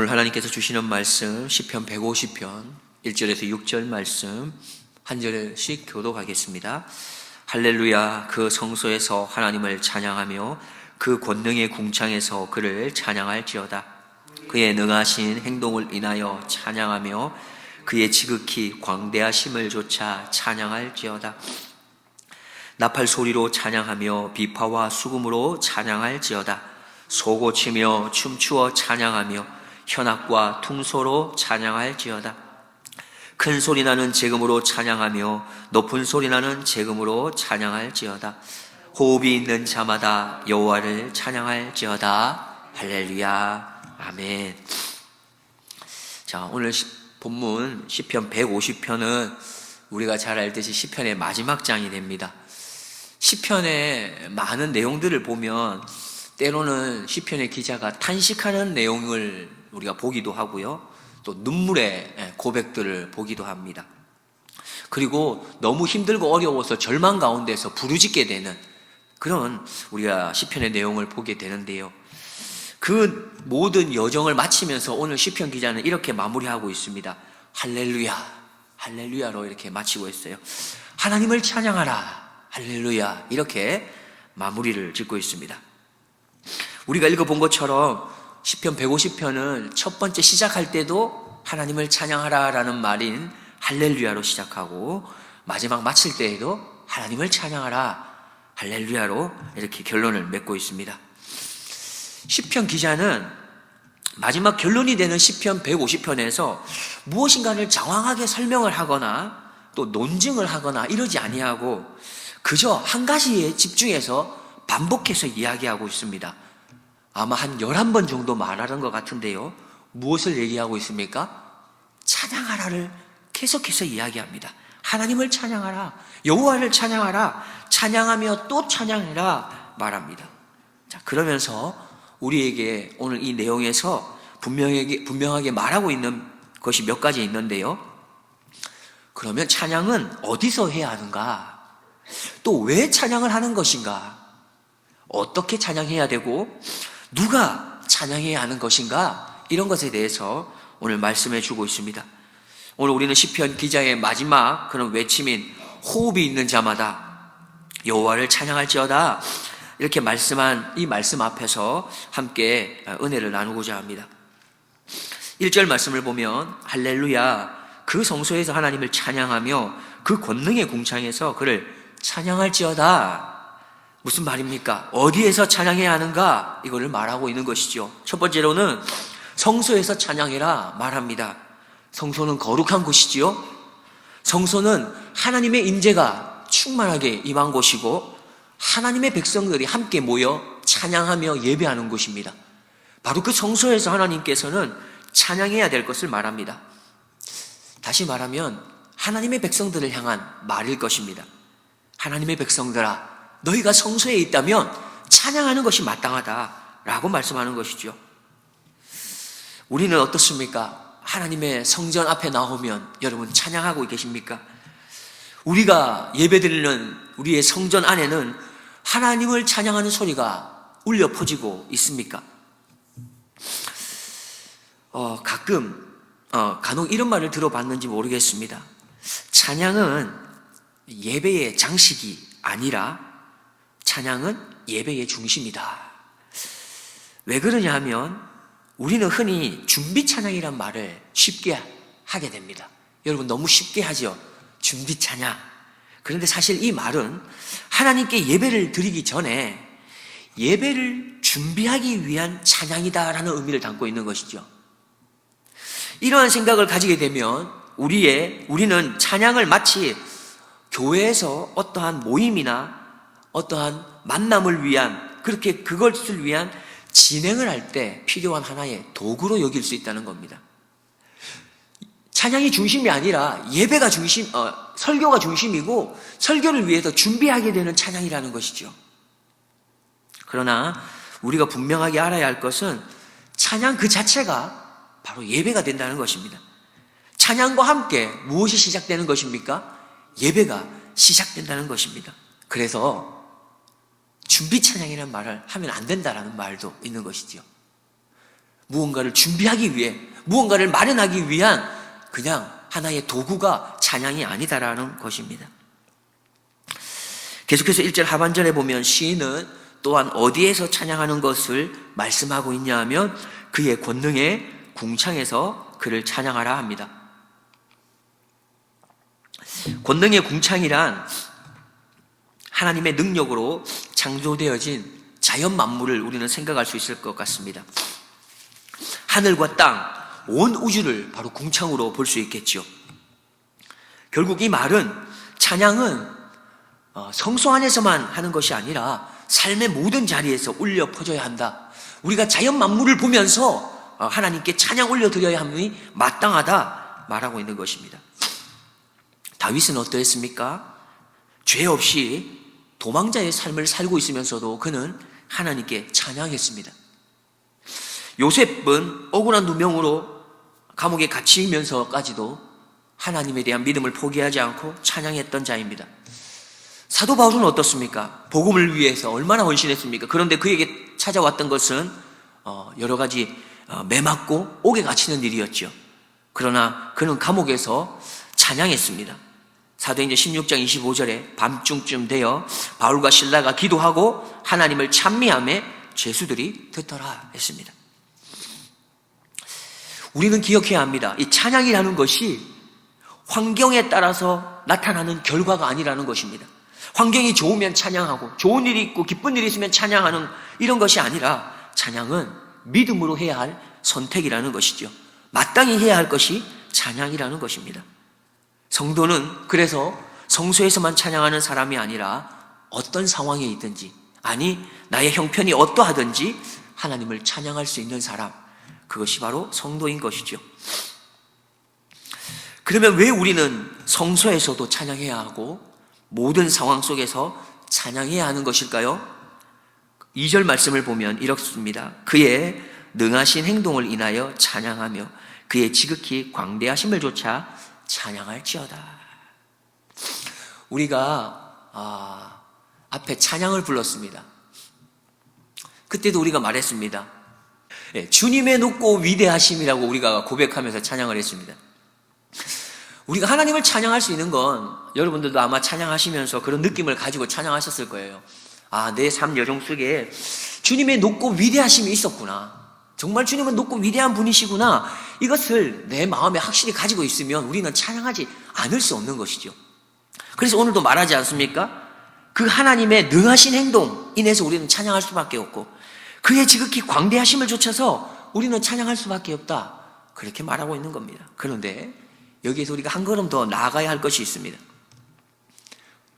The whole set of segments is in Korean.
오늘 하나님께서 주시는 말씀 시편 150편 1절에서 6절 말씀 한 절씩 교독하겠습니다. 할렐루야, 그 성소에서 하나님을 찬양하며 그 권능의 궁창에서 그를 찬양할지어다. 그의 능하신 행동을 인하여 찬양하며 그의 지극히 광대하심을 조차 찬양할지어다. 나팔 소리로 찬양하며 비파와 수금으로 찬양할지어다. 소고치며 춤추어 찬양하며 현악과 퉁소로 찬양할지어다. 큰 소리 나는 재금으로 찬양하며 높은 소리 나는 재금으로 찬양할지어다. 호흡이 있는 자마다 여호와를 찬양할지어다. 할렐루야, 아멘. 자, 오늘 본문 시편 150편은 우리가 잘 알듯이 시편의 마지막 장이 됩니다. 시편의 많은 내용들을 보면 때로는 시편의 기자가 탄식하는 내용을 우리가 보기도 하고요, 또 눈물의 고백들을 보기도 합니다. 그리고 너무 힘들고 어려워서 절망 가운데서 부르짖게 되는 그런 우리가 시편의 내용을 보게 되는데요, 그 모든 여정을 마치면서 오늘 시편 기자는 이렇게 마무리하고 있습니다. 할렐루야, 할렐루야로 이렇게 마치고 있어요. 하나님을 찬양하라, 할렐루야, 이렇게 마무리를 짓고 있습니다. 우리가 읽어본 것처럼 시편 150편을 첫 번째 시작할 때도 하나님을 찬양하라 라는 말인 할렐루야로 시작하고, 마지막 마칠 때에도 하나님을 찬양하라, 할렐루야로 이렇게 결론을 맺고 있습니다. 시편 기자는 마지막 결론이 되는 시편 150편에서 무엇인가를 장황하게 설명을 하거나 또 논증을 하거나 이러지 아니하고 그저 한 가지에 집중해서 반복해서 이야기하고 있습니다. 아마 한 11번 정도 말하는 것 같은데요, 무엇을 얘기하고 있습니까? 찬양하라를 계속해서 이야기합니다. 하나님을 찬양하라, 여호와를 찬양하라, 찬양하며 또 찬양해라 말합니다. 자, 그러면서 우리에게 오늘 이 내용에서 분명하게 말하고 있는 것이 몇 가지 있는데요, 그러면 찬양은 어디서 해야 하는가? 또 왜 찬양을 하는 것인가? 어떻게 찬양해야 되고 누가 찬양해야 하는 것인가? 이런 것에 대해서 오늘 말씀해 주고 있습니다. 오늘 우리는 시편 기자의 마지막 그런 외침인 호흡이 있는 자마다 여호와를 찬양할지어다, 이렇게 말씀한 이 말씀 앞에서 함께 은혜를 나누고자 합니다. 1절 말씀을 보면 할렐루야, 그 성소에서 하나님을 찬양하며 그 권능의 궁창에서 그를 찬양할지어다. 무슨 말입니까? 어디에서 찬양해야 하는가? 이거를 말하고 있는 것이죠. 첫 번째로는 성소에서 찬양해라 말합니다. 성소는 거룩한 곳이지요. 성소는 하나님의 임재가 충만하게 임한 곳이고 하나님의 백성들이 함께 모여 찬양하며 예배하는 곳입니다. 바로 그 성소에서 하나님께서는 찬양해야 될 것을 말합니다. 다시 말하면 하나님의 백성들을 향한 말일 것입니다. 하나님의 백성들아, 너희가 성소에 있다면 찬양하는 것이 마땅하다라고 말씀하는 것이죠. 우리는 어떻습니까? 하나님의 성전 앞에 나오면 여러분 찬양하고 계십니까? 우리가 예배드리는 우리의 성전 안에는 하나님을 찬양하는 소리가 울려 퍼지고 있습니까? 간혹 이런 말을 들어봤는지 모르겠습니다. 찬양은 예배의 장식이 아니라 찬양은 예배의 중심이다. 왜 그러냐 하면 우리는 흔히 준비 찬양이란 말을 쉽게 하게 됩니다. 여러분 너무 쉽게 하죠, 준비 찬양. 그런데 사실 이 말은 하나님께 예배를 드리기 전에 예배를 준비하기 위한 찬양이다라는 의미를 담고 있는 것이죠. 이러한 생각을 가지게 되면 우리는 찬양을 마치 교회에서 어떠한 모임이나 어떠한 만남을 위한, 그렇게 그것을 위한 진행을 할 때 필요한 하나의 도구로 여길 수 있다는 겁니다. 찬양이 중심이 아니라 예배가 설교가 중심이고 설교를 위해서 준비하게 되는 찬양이라는 것이죠. 그러나 우리가 분명하게 알아야 할 것은 찬양 그 자체가 바로 예배가 된다는 것입니다. 찬양과 함께 무엇이 시작되는 것입니까? 예배가 시작된다는 것입니다. 그래서 준비 찬양이라는 말을 하면 안 된다라는 말도 있는 것이죠. 무언가를 준비하기 위해, 무언가를 마련하기 위한 그냥 하나의 도구가 찬양이 아니다라는 것입니다. 계속해서 1절 하반절에 보면 시인은 또한 어디에서 찬양하는 것을 말씀하고 있냐 하면 그의 권능의 궁창에서 그를 찬양하라 합니다. 권능의 궁창이란 하나님의 능력으로 창조되어진 자연 만물을 우리는 생각할 수 있을 것 같습니다. 하늘과 땅, 온 우주를 바로 궁창으로 볼 수 있겠죠. 결국 이 말은 찬양은 성소 안에서만 하는 것이 아니라 삶의 모든 자리에서 울려 퍼져야 한다. 우리가 자연 만물을 보면서 하나님께 찬양 올려드려야 함이 마땅하다 말하고 있는 것입니다. 다윗은 어떠했습니까? 죄 없이 도망자의 삶을 살고 있으면서도 그는 하나님께 찬양했습니다. 요셉은 억울한 누명으로 감옥에 갇히면서까지도 하나님에 대한 믿음을 포기하지 않고 찬양했던 자입니다. 사도 바울은 어떻습니까? 복음을 위해서 얼마나 헌신했습니까? 그런데 그에게 찾아왔던 것은 여러 가지 매맞고 옥에 갇히는 일이었죠. 그러나 그는 감옥에서 찬양했습니다. 사도행전 16장 25절에 밤중쯤 되어 바울과 실라가 기도하고 하나님을 찬미하며 죄수들이 듣더라 했습니다. 우리는 기억해야 합니다. 이 찬양이라는 것이 환경에 따라서 나타나는 결과가 아니라는 것입니다. 환경이 좋으면 찬양하고 좋은 일이 있고 기쁜 일이 있으면 찬양하는 이런 것이 아니라 찬양은 믿음으로 해야 할 선택이라는 것이죠. 마땅히 해야 할 것이 찬양이라는 것입니다. 성도는 그래서 성소에서만 찬양하는 사람이 아니라 어떤 상황에 있든지, 아니 나의 형편이 어떠하든지 하나님을 찬양할 수 있는 사람, 그것이 바로 성도인 것이죠. 그러면 왜 우리는 성소에서도 찬양해야 하고 모든 상황 속에서 찬양해야 하는 것일까요? 2절 말씀을 보면 이렇습니다. 그의 능하신 행동을 인하여 찬양하며 그의 지극히 광대하심을 조차 찬양할지어다. 우리가 앞에 찬양을 불렀습니다. 그때도 우리가 말했습니다. 주님의 높고 위대하심이라고 우리가 고백하면서 찬양을 했습니다. 우리가 하나님을 찬양할 수 있는 건 여러분들도 아마 찬양하시면서 그런 느낌을 가지고 찬양하셨을 거예요. 내 삶 여정 속에 주님의 높고 위대하심이 있었구나. 정말 주님은 높고 위대한 분이시구나. 이것을 내 마음에 확실히 가지고 있으면 우리는 찬양하지 않을 수 없는 것이죠. 그래서 오늘도 말하지 않습니까? 그 하나님의 능하신 행동 인해서 우리는 찬양할 수밖에 없고 그의 지극히 광대하심을 좇아서 우리는 찬양할 수밖에 없다. 그렇게 말하고 있는 겁니다. 그런데 여기에서 우리가 한 걸음 더 나아가야 할 것이 있습니다.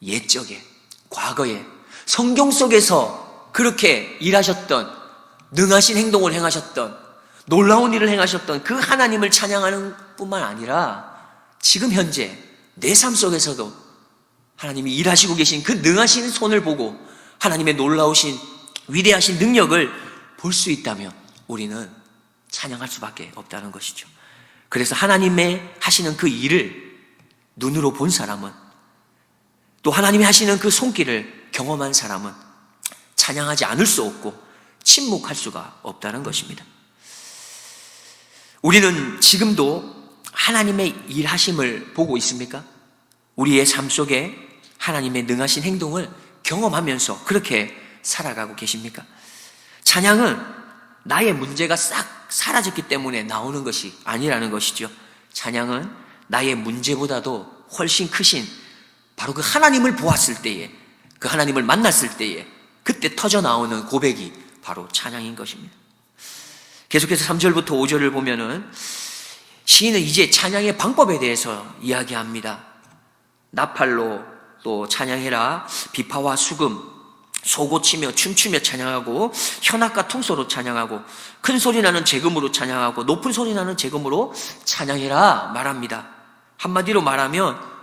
옛적에, 과거에 성경 속에서 그렇게 일하셨던, 능하신 행동을 행하셨던, 놀라운 일을 행하셨던 그 하나님을 찬양하는 뿐만 아니라 지금 현재 내 삶 속에서도 하나님이 일하시고 계신 그 능하신 손을 보고 하나님의 놀라우신 위대하신 능력을 볼 수 있다면 우리는 찬양할 수밖에 없다는 것이죠. 그래서 하나님의 하시는 그 일을 눈으로 본 사람은, 또 하나님이 하시는 그 손길을 경험한 사람은 찬양하지 않을 수 없고 침묵할 수가 없다는 것입니다. 우리는 지금도 하나님의 일하심을 보고 있습니까? 우리의 삶 속에 하나님의 능하신 행동을 경험하면서 그렇게 살아가고 계십니까? 찬양은 나의 문제가 싹 사라졌기 때문에 나오는 것이 아니라는 것이죠. 찬양은 나의 문제보다도 훨씬 크신 바로 그 하나님을 보았을 때에, 그 하나님을 만났을 때에 그때 터져 나오는 고백이 바로 찬양인 것입니다. 계속해서 3절부터 5절을 보면은 시인은 이제 찬양의 방법에 대해서 이야기합니다. 나팔로 또 찬양해라. 비파와 수금, 소고치며 춤추며 찬양하고 현악과 통소로 찬양하고 큰 소리 나는 재금으로 찬양하고 높은 소리 나는 재금으로 찬양해라 말합니다. 한마디로 말하면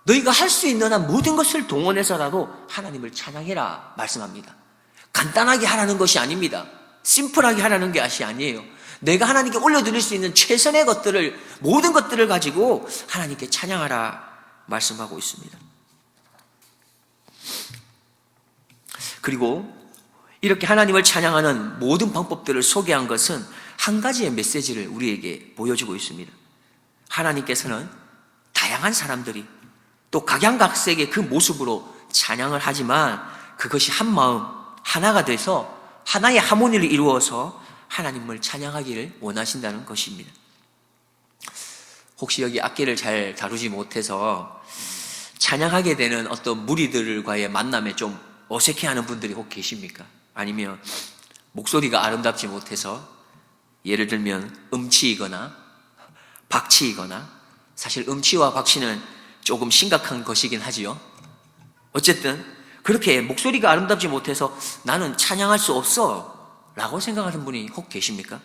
너희가 할 수 있는 한 모든 것을 동원해서라도 하나님을 찬양해라 말씀합니다. 간단하게 하라는 것이 아닙니다. 심플하게 하라는 것이 아니에요. 내가 하나님께 올려드릴 수 있는 최선의 것들을, 모든 것들을 가지고 하나님께 찬양하라 말씀하고 있습니다. 그리고 이렇게 하나님을 찬양하는 모든 방법들을 소개한 것은 한 가지의 메시지를 우리에게 보여주고 있습니다. 하나님께서는 다양한 사람들이 또 각양각색의 그 모습으로 찬양을 하지만 그것이 한 마음, 하나가 돼서 하나의 하모니를 이루어서 하나님을 찬양하기를 원하신다는 것입니다. 혹시 여기 악기를 잘 다루지 못해서 찬양하게 되는 어떤 무리들과의 만남에 좀 어색해하는 분들이 혹 계십니까? 아니면 목소리가 아름답지 못해서 예를 들면 음치이거나 박치이거나, 사실 음치와 박치는 조금 심각한 것이긴 하지요. 어쨌든 그렇게 목소리가 아름답지 못해서 나는 찬양할 수 없어 라고 생각하는 분이 혹 계십니까?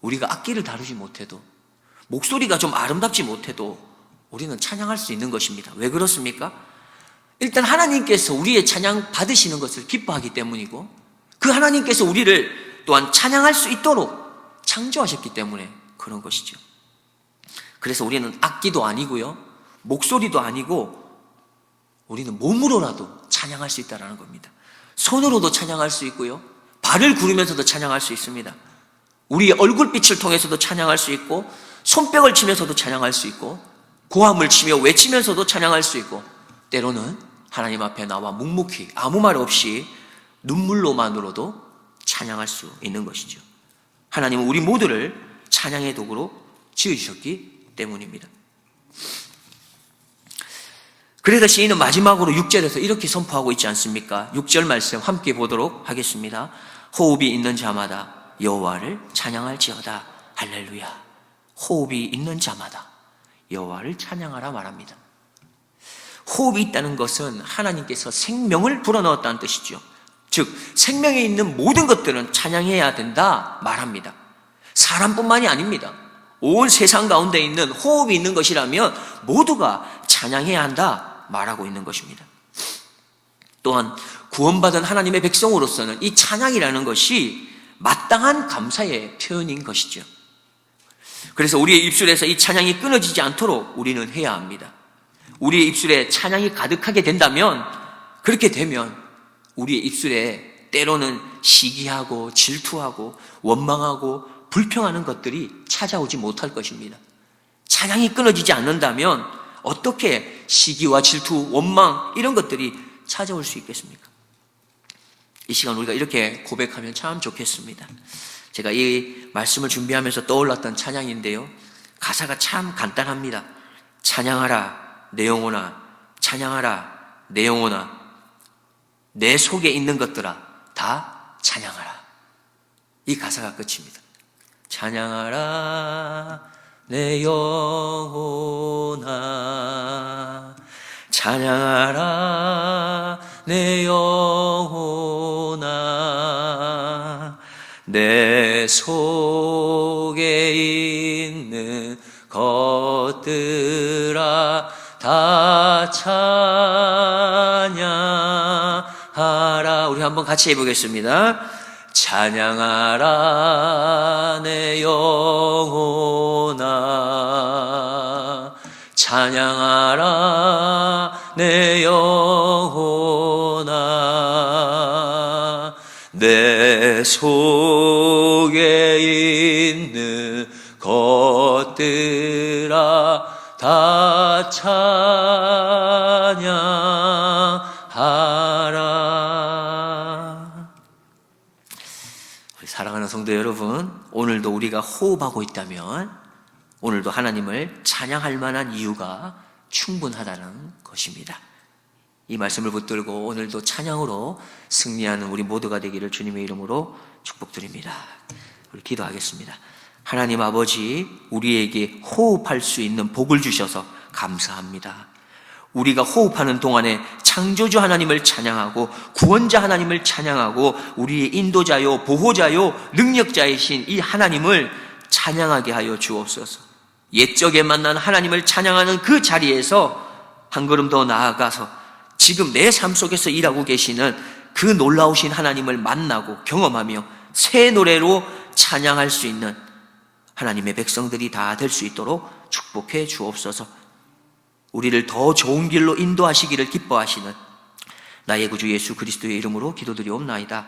우리가 악기를 다루지 못해도, 목소리가 좀 아름답지 못해도 우리는 찬양할 수 있는 것입니다. 왜 그렇습니까? 일단 하나님께서 우리의 찬양 받으시는 것을 기뻐하기 때문이고, 그 하나님께서 우리를 또한 찬양할 수 있도록 창조하셨기 때문에 그런 것이죠. 그래서 우리는 악기도 아니고요, 목소리도 아니고, 우리는 몸으로라도 찬양할 수 있다는 겁니다. 손으로도 찬양할 수 있고요, 발을 구르면서도 찬양할 수 있습니다. 우리의 얼굴빛을 통해서도 찬양할 수 있고, 손뼉을 치면서도 찬양할 수 있고, 고함을 치며 외치면서도 찬양할 수 있고, 때로는 하나님 앞에 나와 묵묵히 아무 말 없이 눈물로만으로도 찬양할 수 있는 것이죠. 하나님은 우리 모두를 찬양의 도구로 지으셨기 때문입니다. 그래서 시인은 마지막으로 6절에서 이렇게 선포하고 있지 않습니까? 6절 말씀 함께 보도록 하겠습니다. 호흡이 있는 자마다 여호와를 찬양할지어다. 할렐루야. 호흡이 있는 자마다 여호와를 찬양하라 말합니다. 호흡이 있다는 것은 하나님께서 생명을 불어넣었다는 뜻이죠. 즉 생명에 있는 모든 것들은 찬양해야 된다 말합니다. 사람뿐만이 아닙니다. 온 세상 가운데 있는 호흡이 있는 것이라면 모두가 찬양해야 한다 말하고 있는 것입니다. 또한 구원받은 하나님의 백성으로서는 이 찬양이라는 것이 마땅한 감사의 표현인 것이죠. 그래서 우리의 입술에서 이 찬양이 끊어지지 않도록 우리는 해야 합니다. 우리의 입술에 찬양이 가득하게 된다면, 그렇게 되면 우리의 입술에 때로는 시기하고 질투하고 원망하고 불평하는 것들이 찾아오지 못할 것입니다. 찬양이 끊어지지 않는다면 어떻게 시기와 질투, 원망 이런 것들이 찾아올 수 있겠습니까? 이 시간 우리가 이렇게 고백하면 참 좋겠습니다. 제가 이 말씀을 준비하면서 떠올랐던 찬양인데요, 가사가 참 간단합니다. 찬양하라 내 영혼아, 찬양하라 내 영혼아, 내 속에 있는 것들아 다 찬양하라. 이 가사가 끝입니다. 찬양하라 내 영혼아, 찬양하라 내 영혼아, 내 속에 있는 것들아 다 찬양하라. 우리 한번 같이 해보겠습니다. 찬양하라 내 영혼아, 찬양하라 내 영혼아, 내 속에 있는 것들아 다 찬양하라. 우리 사랑하는 성도 여러분, 오늘도 우리가 호흡하고 있다면 오늘도 하나님을 찬양할 만한 이유가 충분하다는 것입니다. 이 말씀을 붙들고 오늘도 찬양으로 승리하는 우리 모두가 되기를 주님의 이름으로 축복드립니다. 우리 기도하겠습니다. 하나님 아버지, 우리에게 호흡할 수 있는 복을 주셔서 감사합니다. 우리가 호흡하는 동안에 창조주 하나님을 찬양하고 구원자 하나님을 찬양하고 우리의 인도자요 보호자요 능력자이신 이 하나님을 찬양하게 하여 주옵소서. 옛적에 만난 하나님을 찬양하는 그 자리에서 한 걸음 더 나아가서 지금 내 삶 속에서 일하고 계시는 그 놀라우신 하나님을 만나고 경험하며 새 노래로 찬양할 수 있는 하나님의 백성들이 다 될 수 있도록 축복해 주옵소서. 우리를 더 좋은 길로 인도하시기를 기뻐하시는 나의 구주 예수 그리스도의 이름으로 기도드리옵나이다.